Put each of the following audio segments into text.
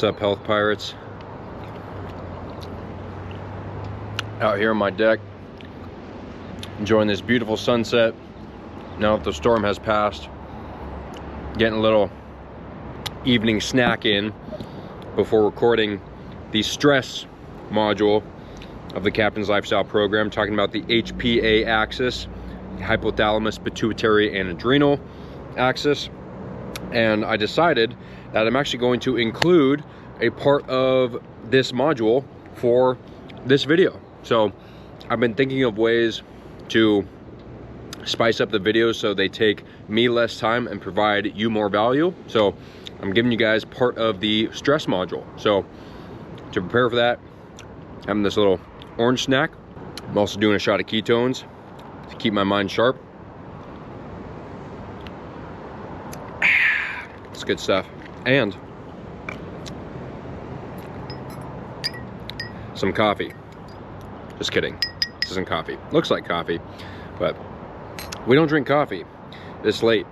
What's up, health pirates? Out here on my deck, enjoying this beautiful sunset. Now that the storm has passed, getting a little evening snack in before recording the stress module of the Captain's Lifestyle program, talking about the HPA Axis, hypothalamus, pituitary, and adrenal axis. And I decided that I'm actually going to include a part of this module for this video. So I've been thinking of ways to spice up the videos so they take me less time and provide you more value. So I'm giving you guys part of the stress module. So to prepare for that, I'm having this little orange snack. I'm also doing a shot of ketones to keep my mind sharp. It's good stuff. And some coffee. Just kidding. This isn't coffee. Looks like coffee, but we don't drink coffee this late.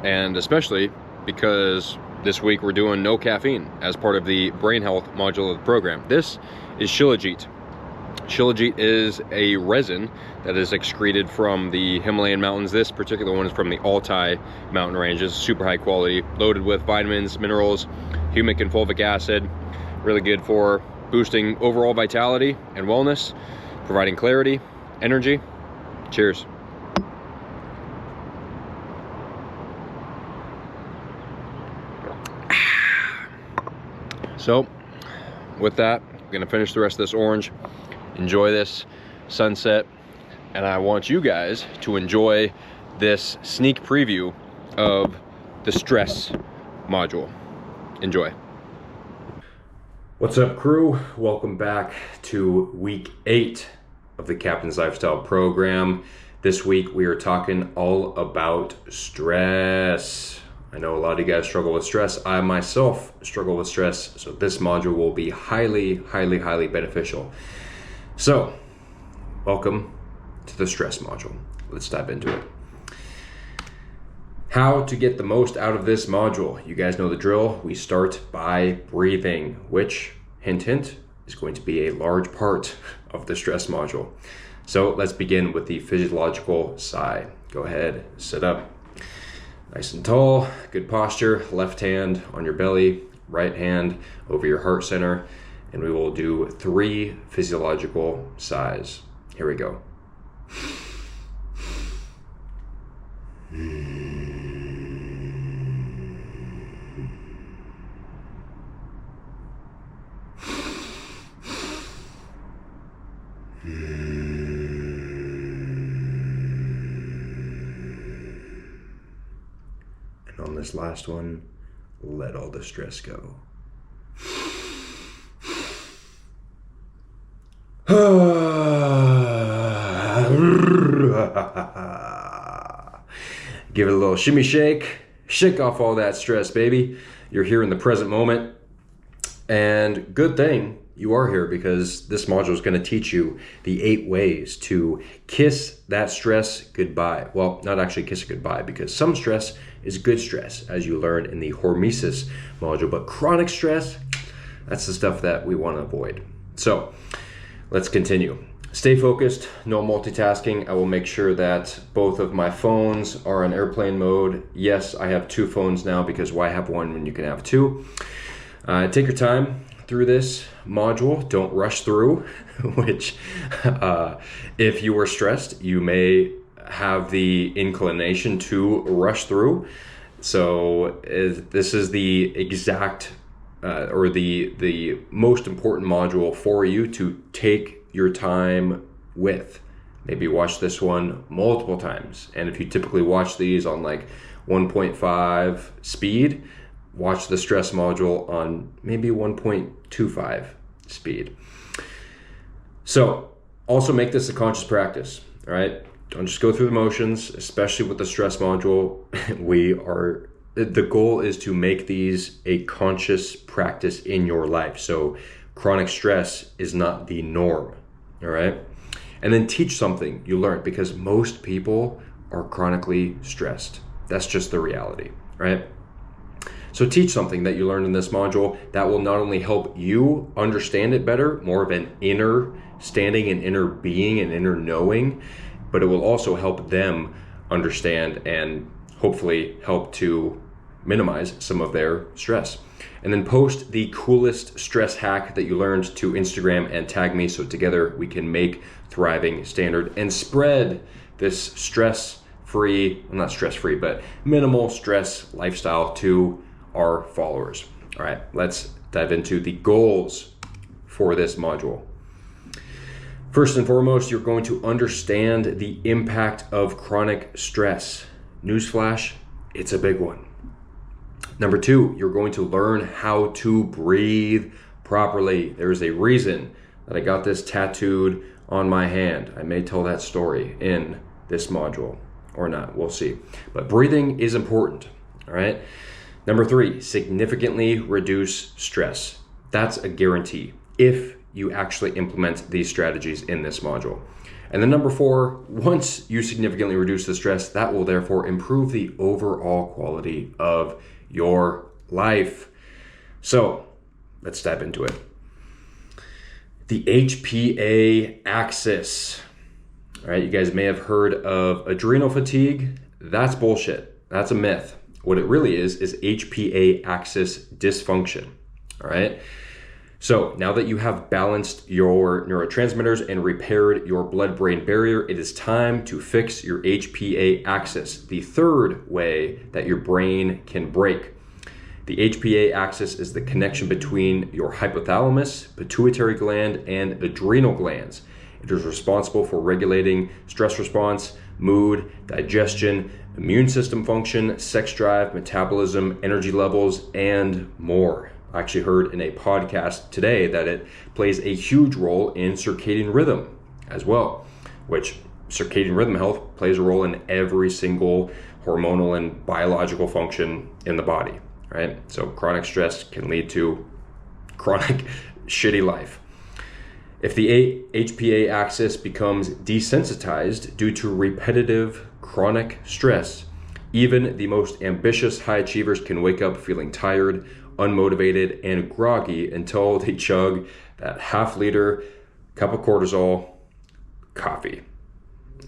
And especially because this week we're doing no caffeine as part of the brain health module of the program. This is Shilajit. Shilajit is a resin that is excreted from the Himalayan mountains. This particular one is from the Altai mountain ranges, super high quality, loaded with vitamins, minerals, humic and fulvic acid. Really good for boosting overall vitality and wellness, providing clarity, energy. Cheers. So with that, I'm gonna finish the rest of this orange, enjoy this sunset, and I want you guys to enjoy this sneak preview of the stress module. Enjoy. What's up, crew? Welcome back to week 8 of the Captain's Lifestyle program. This week we are talking all about stress. I know a lot of you guys struggle with stress. I myself struggle with stress, so this module will be highly beneficial. So, welcome to the stress module. Let's dive into it. How to get the most out of this module. You guys know the drill. We start by breathing, which, hint, hint, is going to be a large part of the stress module. So let's begin with the physiological sigh. Go ahead, sit up. Nice and tall, good posture, left hand on your belly, right hand over your heart center, and we will do 3 physiological sighs. Here we go. And on this last one, let all the stress go. Give it a little shimmy shake. Shake off all that stress, baby. You're here in the present moment. And good thing you are here, because this module is going to teach you the 8 ways to kiss that stress goodbye. Well, not actually kiss it goodbye, because some stress is good stress, as you learn in the hormesis module. But chronic stress, that's the stuff that we want to avoid. So let's continue. Stay focused, no multitasking. I will make sure that both of my phones are on airplane mode. Yes, I have 2 phones now, because why have one when you can have 2? Take your time through this module. Don't rush through, which if you were stressed, you may have the inclination to rush through. So this is the exact or the most important module for you to take your time with. Maybe watch this one multiple times, and if you typically watch these on like 1.5 speed, watch the stress module on maybe 1.25 speed. So also make this a conscious practice. All right, don't just go through the motions, especially with the stress module. The goal is to make these a conscious practice in your life. So chronic stress is not the norm. All right, and then teach something you learned, because most people are chronically stressed. That's just the reality, right? So teach something that you learned in this module that will not only help you understand it better, more of an inner standing and inner being and inner knowing, but it will also help them understand and hopefully help to minimize some of their stress. And then post the coolest stress hack that you learned to Instagram and tag me, so together we can make thriving standard and spread this stress-free, well, not stress-free, but minimal stress lifestyle to our followers. All right, let's dive into the goals for this module. First and foremost, you're going to understand the impact of chronic stress. Newsflash, it's a big one. Number 2, you're going to learn how to breathe properly. There's a reason that I got this tattooed on my hand. I may tell that story in this module or not, we'll see. But breathing is important, all right? Number 3, significantly reduce stress. That's a guarantee if you actually implement these strategies in this module. And then number 4, once you significantly reduce the stress, that will therefore improve the overall quality of your life. So let's dive into it. The HPA Axis. All right, you guys may have heard of adrenal fatigue. That's bullshit. That's a myth. What it really is HPA Axis dysfunction. All right. So now that you have balanced your neurotransmitters and repaired your blood-brain barrier, it is time to fix your HPA axis, the third way that your brain can break. The HPA axis is the connection between your hypothalamus, pituitary gland, and adrenal glands. It is responsible for regulating stress response, mood, digestion, immune system function, sex drive, metabolism, energy levels, and more. I actually heard in a podcast today that it plays a huge role in circadian rhythm as well, which circadian rhythm health plays a role in every single hormonal and biological function in the body, right? So chronic stress can lead to chronic shitty life. If the HPA axis becomes desensitized due to repetitive chronic stress, even the most ambitious high achievers can wake up feeling tired, unmotivated, and groggy until they chug that half-liter cup of cortisol coffee.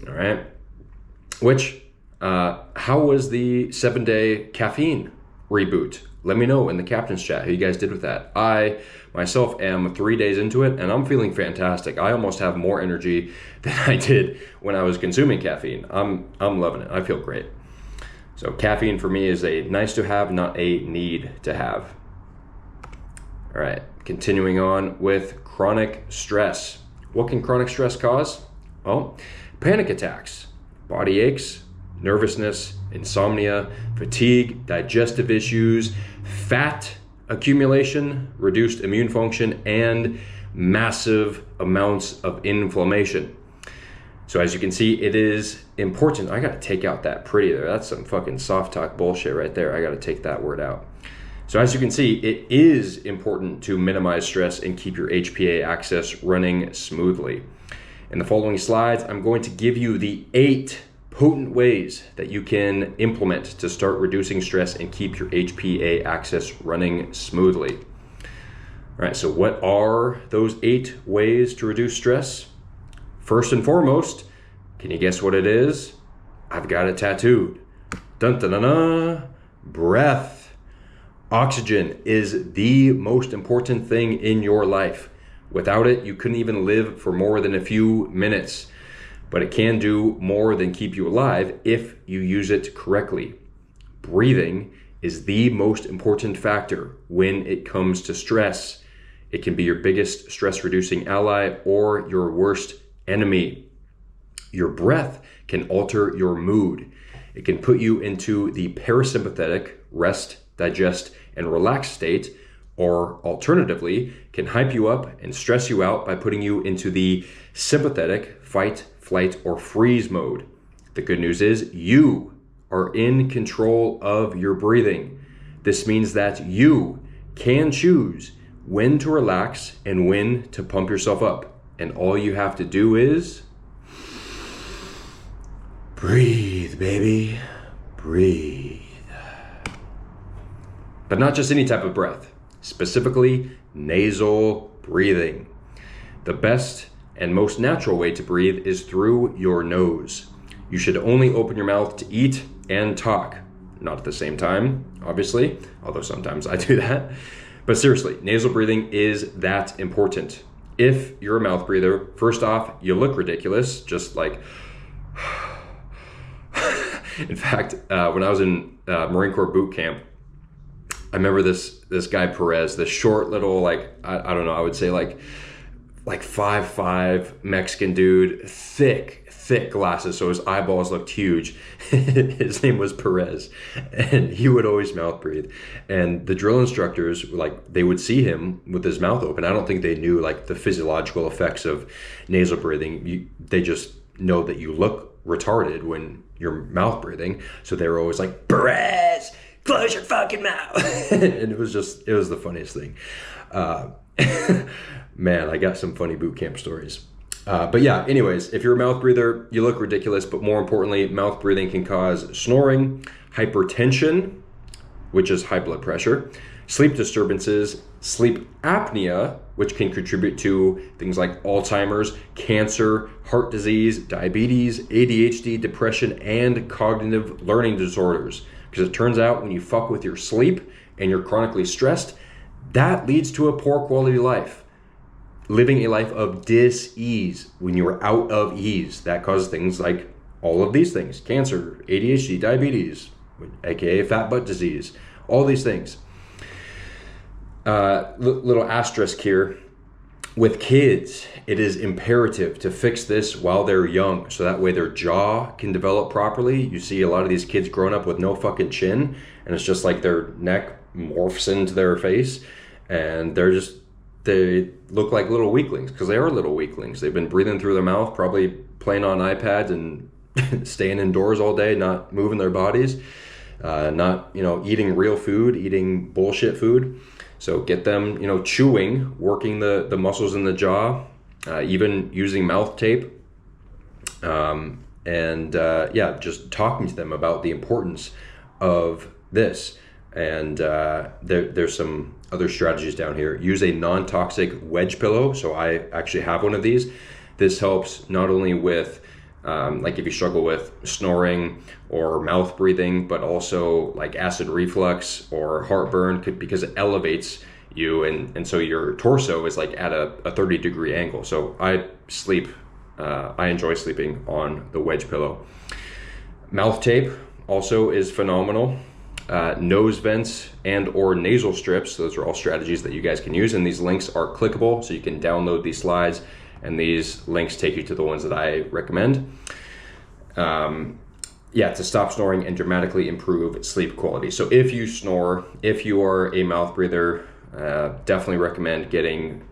All right. Which, how was the 7-day caffeine reboot? Let me know in the captain's chat how you guys did with that. I myself am 3 days into it and I'm feeling fantastic. I almost have more energy than I did when I was consuming caffeine. I'm loving it. I feel great. So caffeine for me is a nice to have, not a need to have. All right, continuing on with chronic stress. What can chronic stress cause? Well, panic attacks, body aches, nervousness, insomnia, fatigue, digestive issues, fat accumulation, reduced immune function, and massive amounts of inflammation. So as you can see, it is important. I gotta take out that pretty there. That's some fucking soft talk bullshit right there. I gotta take that word out. So as you can see, it is important to minimize stress and keep your HPA axis running smoothly. In the following slides, I'm going to give you the 8 potent ways that you can implement to start reducing stress and keep your HPA axis running smoothly. All right, so what are those 8 ways to reduce stress? First and foremost, can you guess what it is? I've got it tattooed. Dun dun dun dun. Breath. Oxygen is the most important thing in your life. Without it, you couldn't even live for more than a few minutes. But it can do more than keep you alive if you use it correctly. Breathing is the most important factor when it comes to stress. It can be your biggest stress-reducing ally or your worst enemy. Your breath can alter your mood. It can put you into the parasympathetic rest, digest, and relax state, or alternatively, can hype you up and stress you out by putting you into the sympathetic fight, flight, or freeze mode. The good news is you are in control of your breathing. This means that you can choose when to relax and when to pump yourself up. And all you have to do is breathe, baby. Breathe. But not just any type of breath, specifically nasal breathing. The best and most natural way to breathe is through your nose. You should only open your mouth to eat and talk. Not at the same time, obviously, although sometimes I do that. But seriously, nasal breathing is that important. If you're a mouth breather, first off, you look ridiculous, just like... In fact, when I was in Marine Corps boot camp, I remember this guy Perez, this short little, like, I don't know, I would say like 5'5" Mexican dude, thick glasses, so his eyeballs looked huge. His name was Perez, and he would always mouth breathe. And the drill instructors, like, they would see him with his mouth open. I don't think they knew like the physiological effects of nasal breathing. They just know that you look retarded when you're mouth breathing. So they were always like, Perez, close your fucking mouth. And it was the funniest thing. Man, I got some funny boot camp stories. But yeah, anyways, if you're a mouth breather, you look ridiculous, but more importantly, mouth breathing can cause snoring, hypertension, which is high blood pressure, sleep disturbances, sleep apnea, which can contribute to things like Alzheimer's, cancer, heart disease, diabetes, ADHD, depression, and cognitive learning disorders. Because it turns out when you fuck with your sleep and you're chronically stressed, that leads to a poor quality life. Living a life of dis-ease. When you're out of ease, that causes things like all of these things: cancer, ADHD, diabetes, aka fat butt disease, all these things. Little asterisk here. With kids, it is imperative to fix this while they're young, so that way their jaw can develop properly. You see a lot of these kids growing up with no fucking chin, and it's just like their neck morphs into their face, and they look like little weaklings, because they are little weaklings. They've been breathing through their mouth, probably playing on iPads and staying indoors all day, not moving their bodies, not, eating real food, eating bullshit food. So get them, chewing, working the muscles in the jaw, even using mouth tape. Just talking to them about the importance of this. And there's some other strategies down here. Use a non-toxic wedge pillow. So I actually have one of these. This helps not only with like if you struggle with snoring or mouth breathing, but also like acid reflux or heartburn, because it elevates you, and so your torso is like at a 30-degree angle. So I enjoy sleeping on the wedge pillow. Mouth tape also is phenomenal. Nose vents and or nasal strips. Those are all strategies that you guys can use, and these links are clickable, so you can download these slides, and these links take you to the ones that I recommend. To stop snoring and dramatically improve sleep quality. So if you snore, if you are a mouth breather, definitely recommend getting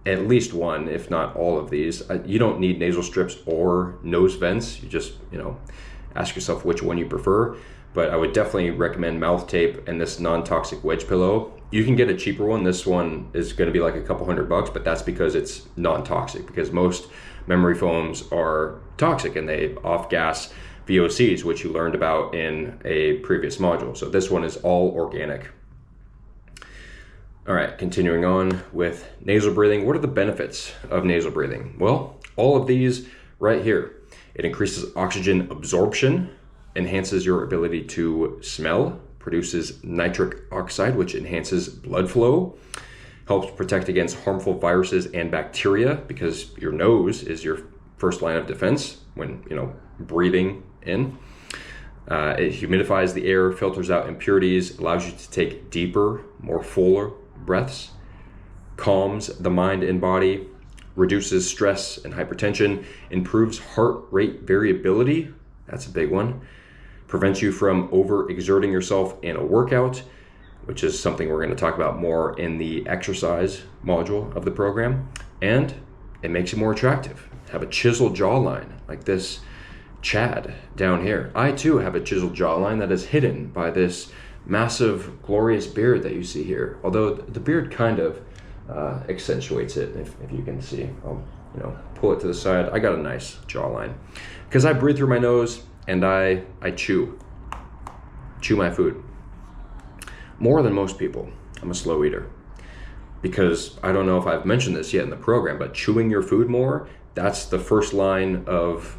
at least one, if not all of these. You don't need nasal strips or nose vents. You just, ask yourself which one you prefer. But I would definitely recommend mouth tape and this non-toxic wedge pillow. You can get a cheaper one. This one is going to be like a couple $100, but that's because it's non-toxic, because most memory foams are toxic and they off-gas VOCs, which you learned about in a previous module. So this one is all organic. All right, continuing on with nasal breathing. What are the benefits of nasal breathing? Well, all of these right here. It increases oxygen absorption, enhances your ability to smell, produces nitric oxide, which enhances blood flow, helps protect against harmful viruses and bacteria, because your nose is your first line of defense when, breathing in. It humidifies the air, filters out impurities, allows you to take deeper, more fuller breaths, calms the mind and body, reduces stress and hypertension, improves heart rate variability. That's a big one. Prevents you from overexerting yourself in a workout, which is something we're going to talk about more in the exercise module of the program. And it makes you more attractive. Have a chiseled jawline like this Chad down here. I too have a chiseled jawline that is hidden by this massive, glorious beard that you see here. Although the beard kind of accentuates it, if you can see. I'll pull it to the side. I got a nice jawline because I breathe through my nose and I chew my food. more than most people, I'm a slow eater. Because I don't know if I've mentioned this yet in the program, but chewing your food more, that's the first line of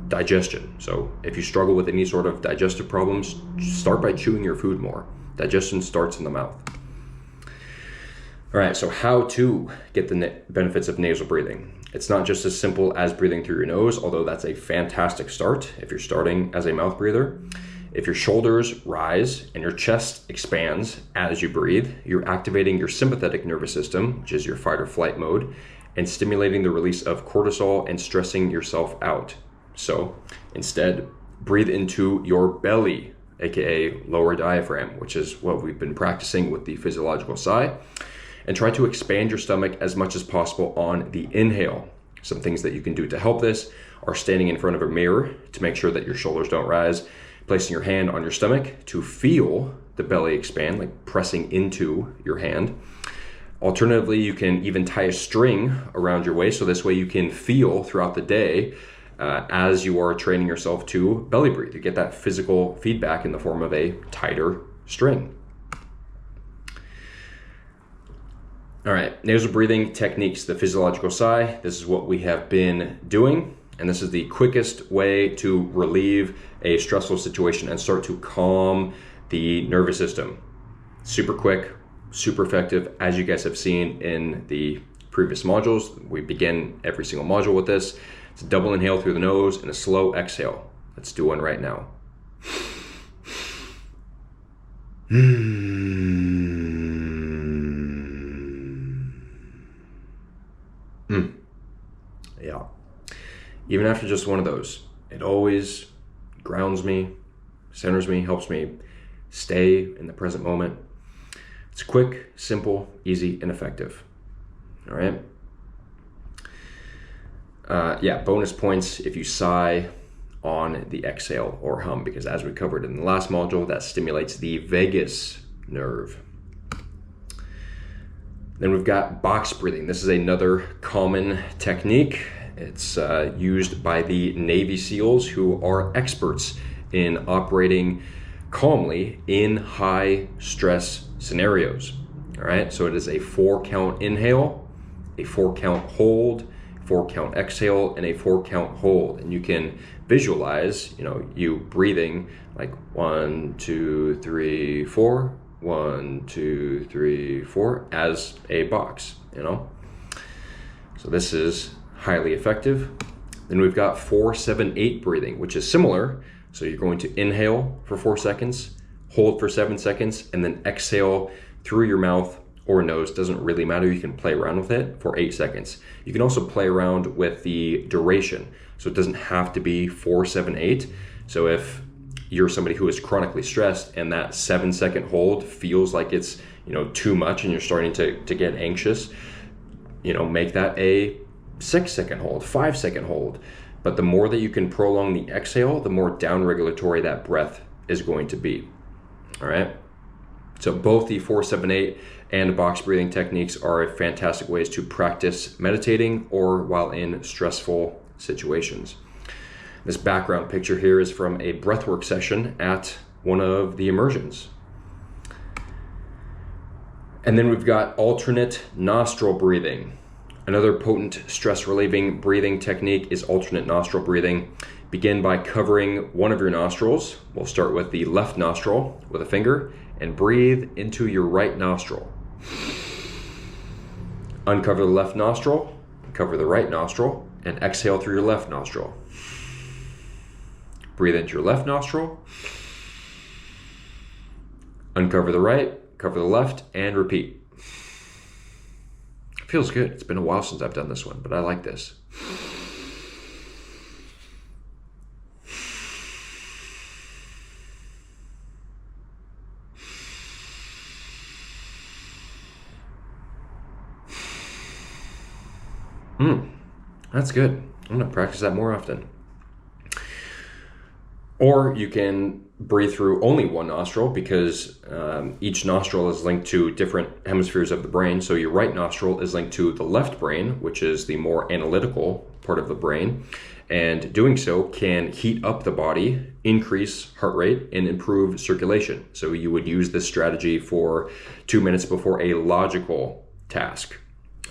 digestion. So if you struggle with any sort of digestive problems, start by chewing your food more. Digestion starts in the mouth. All right, so how to get the benefits of nasal breathing. It's not just as simple as breathing through your nose, although that's a fantastic start if you're starting as a mouth breather. If your shoulders rise and your chest expands as you breathe, you're activating your sympathetic nervous system, which is your fight or flight mode, and stimulating the release of cortisol and stressing yourself out. So instead, breathe into your belly, aka lower diaphragm, which is what we've been practicing with the physiological sigh, and try to expand your stomach as much as possible on the inhale. Some things that you can do to help this are standing in front of a mirror to make sure that your shoulders don't rise, placing your hand on your stomach to feel the belly expand, like pressing into your hand. Alternatively, you can even tie a string around your waist, so this way you can feel throughout the day as you are training yourself to belly breathe. You get that physical feedback in the form of a tighter string. All right, nasal breathing techniques, the physiological sigh. This is what we have been doing, and this is the quickest way to relieve a stressful situation and start to calm the nervous system. Super quick, super effective, as you guys have seen in the previous modules. We begin every single module with this. It's a double inhale through the nose and a slow exhale. Let's do one right now. Yeah. Even after just one of those, it always grounds me, centers me, helps me stay in the present moment. It's quick, simple, easy, and effective. All right. Bonus points if you sigh on the exhale or hum, because as we covered in the last module, that stimulates the vagus nerve. Then we've got box breathing. This is another common technique. It's used by the Navy SEALs, who are experts in operating calmly in high stress scenarios. All right, so it is a 4-count inhale, a 4-count hold, 4-count exhale, and a 4-count hold. And you can visualize, you breathing like 1, 2, 3, 4, 1, 2, 3, 4 as a box, So this is highly effective. Then we've got 4-7-8 breathing, which is similar. So you're going to inhale for 4 seconds, hold for 7 seconds, and then exhale through your mouth or nose. Doesn't really matter. You can play around with it for 8 seconds. You can also play around with the duration. So it doesn't have to be 4-7-8. So if you're somebody who is chronically stressed and that 7-second hold feels like it's too much and you're starting to get anxious, make that a 6-second hold, 5-second hold. But the more that you can prolong the exhale, the more down regulatory that breath is going to be. All right. So both the 4-7-8 and box breathing techniques are fantastic ways to practice meditating or while in stressful situations. This background picture here is from a breathwork session at one of the immersions. And then we've got alternate nostril breathing. Another potent stress relieving breathing technique is alternate nostril breathing. Begin by covering one of your nostrils. We'll start with the left nostril with a finger and breathe into your right nostril. Uncover the left nostril, cover the right nostril, and exhale through your left nostril. Breathe into your left nostril, uncover the right, cover the left, and repeat. It feels good. It's been a while since I've done this one, but I like this. That's good. I'm going to practice that more often. Or you can breathe through only one nostril, because each nostril is linked to different hemispheres of the brain. So your right nostril is linked to the left brain, which is the more analytical part of the brain. And doing so can heat up the body, increase heart rate, and improve circulation. So you would use this strategy for 2 minutes before a logical task.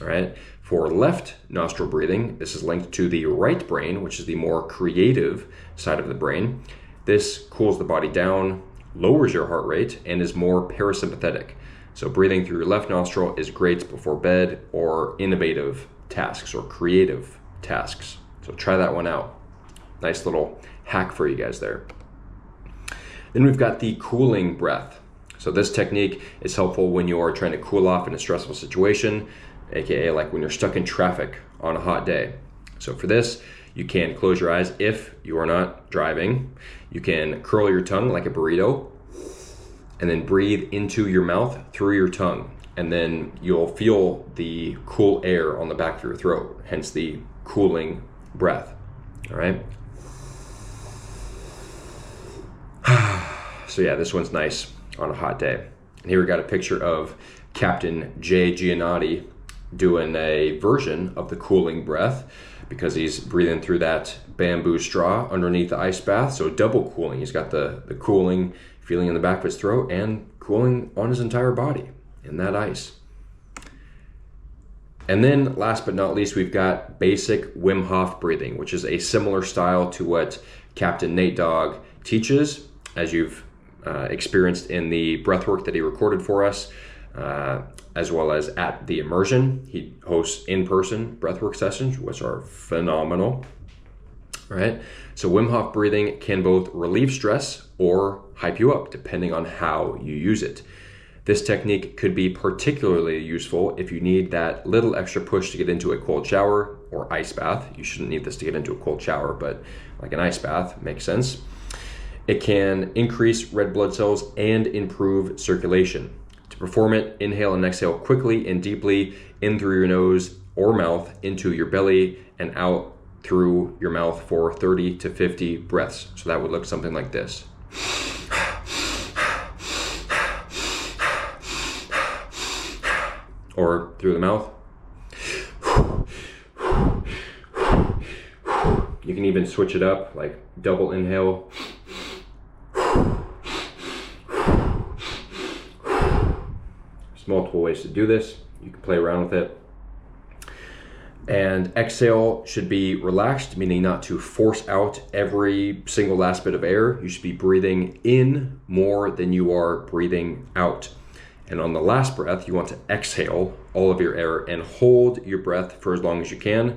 All right. For left nostril breathing, this is linked to the right brain, which is the more creative side of the brain. This cools the body down, lowers your heart rate, and is more parasympathetic. So breathing through your left nostril is great before bed or innovative tasks or creative tasks. So try that one out. Nice little hack for you guys there. Then we've got the cooling breath. So this technique is helpful when you are trying to cool off in a stressful situation, aka like when you're stuck in traffic on a hot day. So for this, you can close your eyes if you are not driving. You can curl your tongue like a burrito and then breathe into your mouth through your tongue. And then you'll feel the cool air on the back of your throat, hence the cooling breath. All right. So yeah, this one's nice on a hot day. And here we got a picture of Captain Jay Giannotti doing a version of the cooling breath because he's breathing through that bamboo straw underneath the ice bath. So double cooling. He's got the cooling feeling in the back of his throat and cooling on his entire body in that ice. And then last but not least, we've got basic Wim Hof breathing, which is a similar style to what Captain Nate Dogg teaches, as you've experienced in the breath work that he recorded for us, as well as at the Immersion. He hosts in-person breathwork sessions, which are phenomenal, right? So Wim Hof breathing can both relieve stress or hype you up, depending on how you use it. This technique could be particularly useful if you need that little extra push to get into a cold shower or ice bath. You shouldn't need this to get into a cold shower, but like an ice bath makes sense. It can increase red blood cells and improve circulation. To perform it, inhale and exhale quickly and deeply in through your nose or mouth into your belly and out through your mouth for 30 to 50 breaths. So that would look something like this. Or through the mouth. You can even switch it up, like double inhale. There's multiple ways to do this. You can play around with it. And exhale should be relaxed, meaning not to force out every single last bit of air. You should be breathing in more than you are breathing out. And on the last breath, you want to exhale all of your air and hold your breath for as long as you can.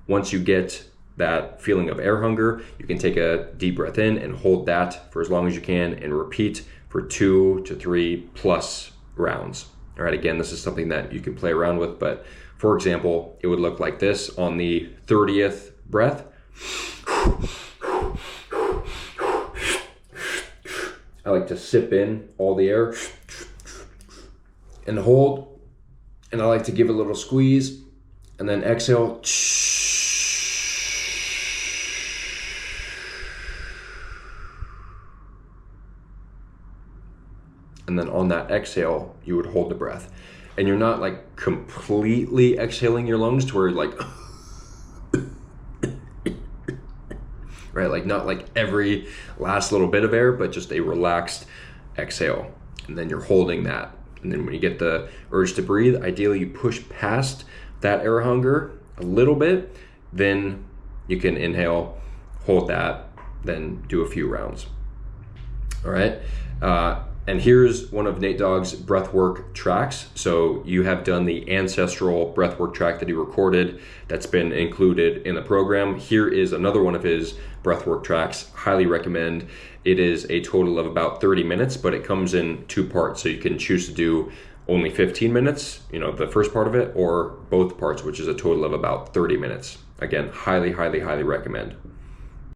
Once you get that feeling of air hunger, you can take a deep breath in and hold that for as long as you can and repeat for 2 to 3 plus rounds. All right, again, this is something that you can play around with, but for example, it would look like this on the 30th breath. I like to sip in all the air and hold, and I like to give a little squeeze and then exhale. And then on that exhale, you would hold the breath. And you're not like completely exhaling your lungs to where you're like, right? Like not like every last little bit of air, but just a relaxed exhale. And then you're holding that. And then when you get the urge to breathe, ideally you push past that air hunger a little bit, then you can inhale, hold that, then do a few rounds. All right. And here's one of Nate Dogg's breathwork tracks. So you have done the ancestral breathwork track that he recorded that's been included in the program. Here is another one of his breathwork tracks. Highly recommend. It is a total of about 30 minutes, but it comes in 2 parts. So you can choose to do only 15 minutes, the first part of it, or both parts, which is a total of about 30 minutes. Again, highly, highly, highly recommend.